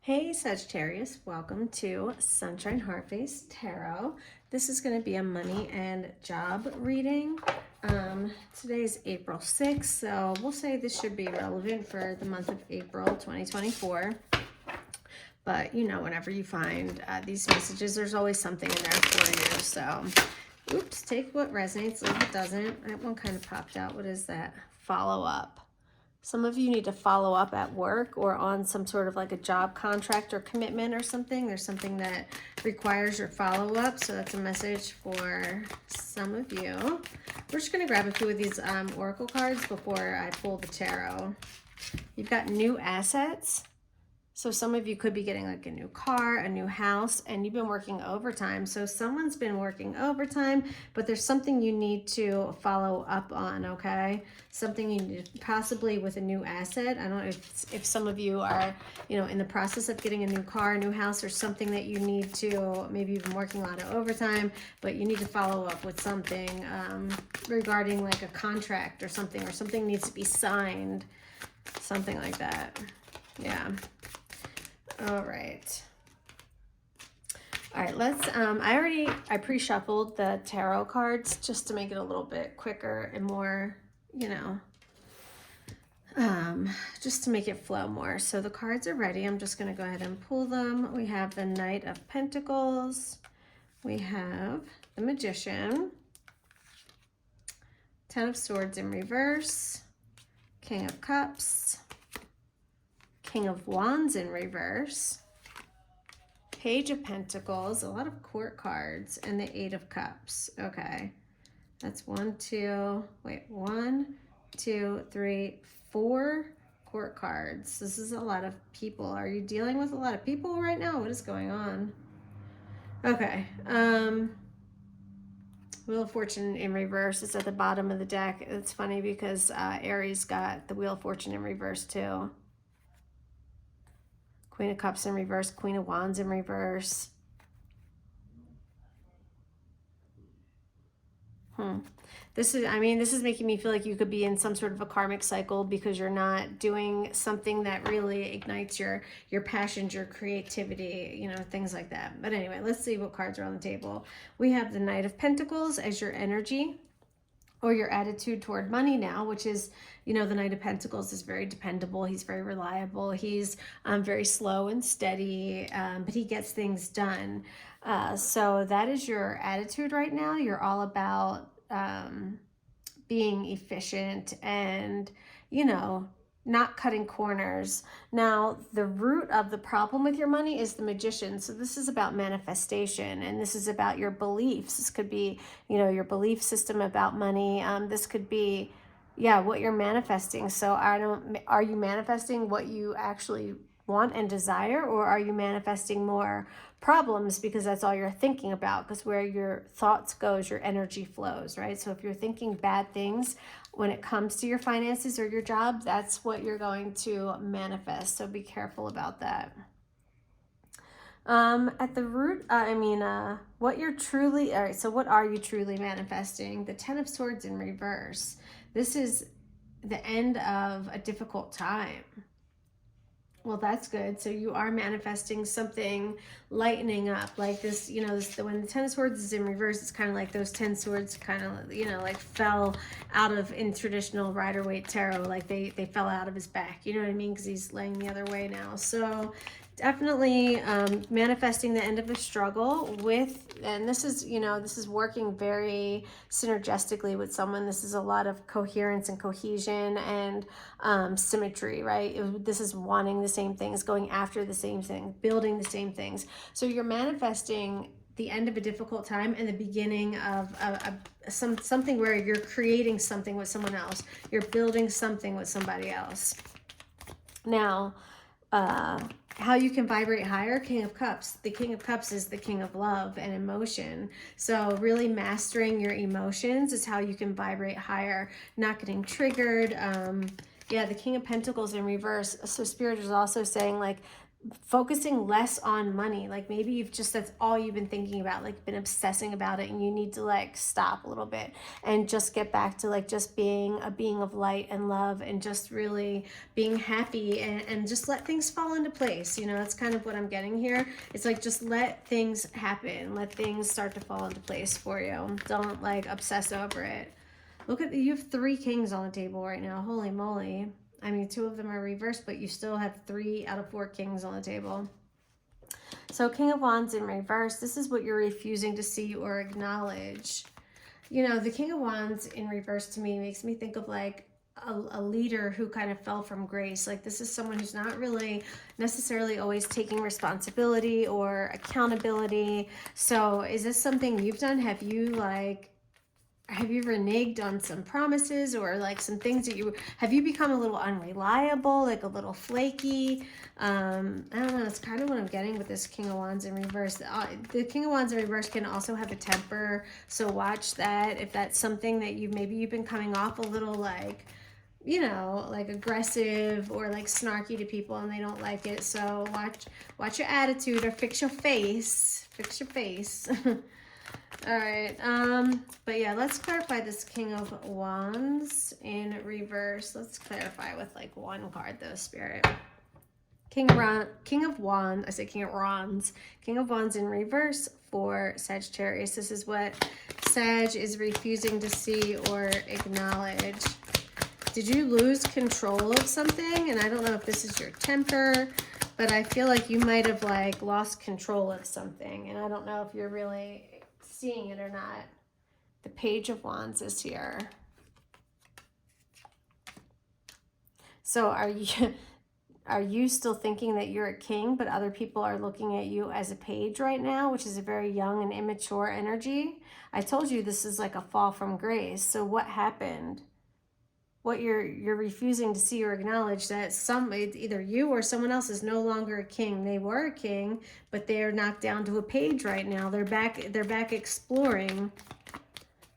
Hey Sagittarius, welcome to Sunshine Heartface Tarot. This is going to be a money and job reading. Today is April 6th, so we'll say this should be relevant for the month of April 2024. But you know, whenever you find these messages, there's always something in there for you. So, oops, take what resonates, leave what doesn't. That one kind of popped out. What is that? Follow up. Some of you need to follow up at work or on some sort of like a job contract or commitment or something. There's something that requires your follow-up. So that's a message for some of you. We're just going to grab a few of these oracle cards before I pull the tarot. You've got new assets. So some of you could be getting like a new car, a new house, and you've been working overtime. So someone's been working overtime, but there's something you need to follow up on, okay? Something you need, possibly with a new asset. I don't know if some of you are, in the process of getting a new car, a new house, or something that you need to, maybe you've been working a lot of overtime, but you need to follow up with something regarding like a contract or something needs to be signed, something like that. Yeah. All right, let's, I pre-shuffled the tarot cards just to make it a little bit quicker and more, just to make it flow more. So the cards are ready. I'm just going to go ahead and pull them. We have the Knight of Pentacles. We have the Magician. Ten of Swords in reverse. King of Cups. King of Wands in reverse, Page of Pentacles, a lot of court cards, and the Eight of Cups. Okay, that's 1, 2, 3, 4 court cards. This is a lot of people. Are you dealing with a lot of people right now? What is going on? Okay, Wheel of Fortune in reverse is at the bottom of the deck. It's funny because Aries got the Wheel of Fortune in reverse too. Queen of Cups in reverse, Queen of Wands in reverse. This is making me feel like you could be in some sort of a karmic cycle because you're not doing something that really ignites your passions, your creativity, things like that. But anyway, let's see what cards are on the table. We have the Knight of Pentacles as your energy or your attitude toward money now, which is, the Knight of Pentacles is very dependable. He's very reliable. He's very slow and steady, but he gets things done. So that is your attitude right now. You're all about being efficient and, not cutting corners. Now, the root of the problem with your money is the Magician. So this is about manifestation, and this is about your beliefs. This could be, your belief system about money. This could be, what you're manifesting. So are you manifesting what you actually want and desire, or are you manifesting more problems because that's all you're thinking about? Because where your thoughts goes, your energy flows, right? So if you're thinking bad things when it comes to your finances or your job, that's what you're going to manifest. So be careful about that. At the root, what you're truly, all right, so what are you truly manifesting? The Ten of Swords in reverse. This is the end of a difficult time. Well, that's good. So you are manifesting something lightening up, like this, when the Ten of Swords is in reverse, it's kind of like those 10 swords kind of, like fell out of, in traditional Rider-Waite tarot, like they fell out of his back, you know what I mean? Because he's laying the other way now. So definitely manifesting the end of a struggle with, and this is working very synergistically with someone. This is a lot of coherence and cohesion and symmetry, right? This is wanting the same things, going after the same thing, building the same things. So you're manifesting the end of a difficult time and the beginning of something where you're creating something with someone else. You're building something with somebody else. Now, how you can vibrate higher, King of Cups. The King of Cups is the king of love and emotion. So really mastering your emotions is how you can vibrate higher, not getting triggered. The King of Pentacles in reverse. So Spirit is also saying, like, focusing less on money. Like maybe that's all you've been thinking about, like been obsessing about it, and you need to like stop a little bit and just get back to like just being a being of light and love, and just really being happy, and just let things fall into place. You know, that's kind of what I'm getting here. It's like just let things happen, let things start to fall into place for you. Don't like obsess over it. Look at, you have 3 kings on the table right now. Holy moly. I mean, 2 of them are reversed, but you still have 3 out of 4 kings on the table. So King of Wands in reverse, this is what you're refusing to see or acknowledge. You know, the King of Wands in reverse to me makes me think of like a leader who kind of fell from grace. Like this is someone who's not really necessarily always taking responsibility or accountability. So is this something you've done? Have you reneged on some promises, or like some things that have you become a little unreliable, like a little flaky? I don't know. That's kind of what I'm getting with this King of Wands in reverse. The King of Wands in reverse can also have a temper, so watch that. If that's something that maybe you've been coming off a little like, you know, like aggressive or like snarky to people and they don't like it. So watch your attitude, or fix your face. Fix your face. All right, but yeah, let's clarify this King of Wands in reverse. Let's clarify with like one card though, Spirit. King of Wands, I say King of Wands. King of Wands in reverse for Sagittarius. This is what Sag is refusing to see or acknowledge. Did you lose control of something? And I don't know if this is your temper, but I feel like you might have like lost control of something, and I don't know if you're really seeing it or not. The Page of Wands is here. So are you still thinking that you're a king, but other people are looking at you as a page right now, which is a very young and immature energy? I told you this is like a fall from grace. So what happened? What you're refusing to see or acknowledge, that either you or someone else is no longer a king. They were a king, but they're knocked down to a page right now. They're back exploring.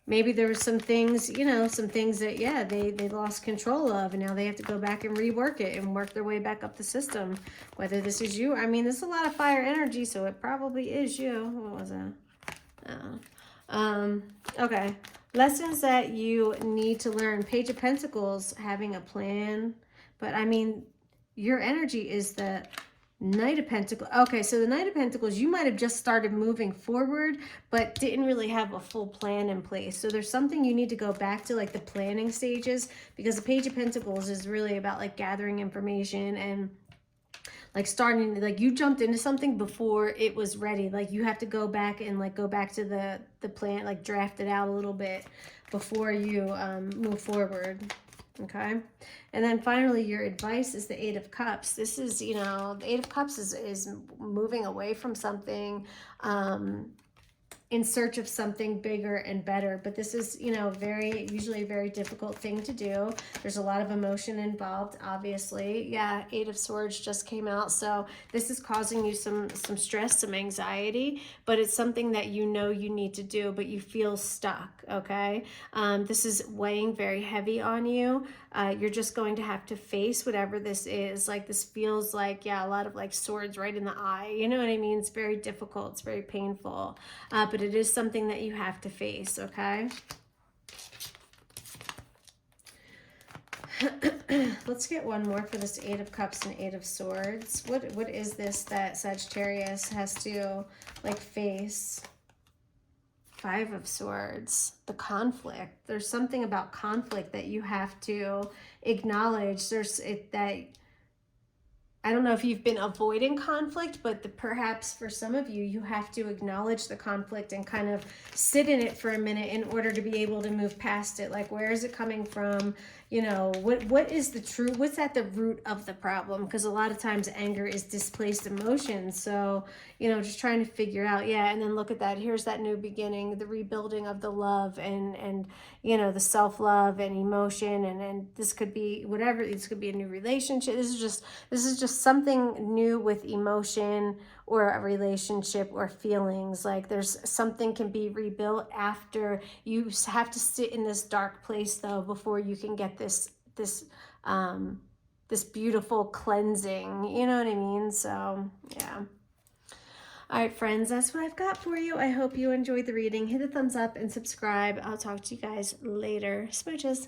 Maybe there were some things, you know, some things that, yeah, they lost control of, and now they have to go back and rework it and work their way back up the system. Whether this is you, I mean, there's a lot of fire energy, so it probably is you. What was that? Okay. Lessons that you need to learn. Page of Pentacles, having a plan. But I mean, your energy is the Knight of Pentacles. Okay, so the Knight of Pentacles, you might have just started moving forward, but didn't really have a full plan in place. So there's something you need to go back to, like the planning stages, because the Page of Pentacles is really about like gathering information and like starting, like you jumped into something before it was ready. Like you have to go back and like go back to the plan, like draft it out a little bit before you move forward. Okay. And then finally, your advice is the 8 of Cups. This is, you know, the 8 of Cups is moving away from something, in search of something bigger and better. But this is, you know, usually a very difficult thing to do. There's a lot of emotion involved, obviously. Yeah, 8 of Swords just came out. So this is causing you some stress, some anxiety, but it's something that you know you need to do, but you feel stuck, okay? This is weighing very heavy on you. You're just going to have to face whatever this is. Like this feels like, yeah, a lot of like swords right in the eye. You know what I mean? It's very difficult. It's very painful. But it is something that you have to face, okay? Let's get one more for this 8 of Cups and 8 of Swords. What is this that Sagittarius has to like face? 5 of Swords, the conflict. There's something about conflict that you have to acknowledge. I don't know if you've been avoiding conflict, but perhaps for some of you, you have to acknowledge the conflict and kind of sit in it for a minute in order to be able to move past it. Like, where is it coming from? You know, what is the truth? What's at the root of the problem? Because a lot of times anger is displaced emotion. So, you know, just trying to figure out, yeah, and then look at that. Here's that new beginning, the rebuilding of the love and you know, the self-love and emotion. And this could be whatever. This could be a new relationship. This is just something new with emotion or a relationship or feelings. Like there's something can be rebuilt after you have to sit in this dark place though, before you can get this this beautiful cleansing, you know what I mean? So, yeah. All right, friends, that's what I've got for you. I hope you enjoyed the reading. Hit a thumbs up and subscribe. I'll talk to you guys later. Smooches.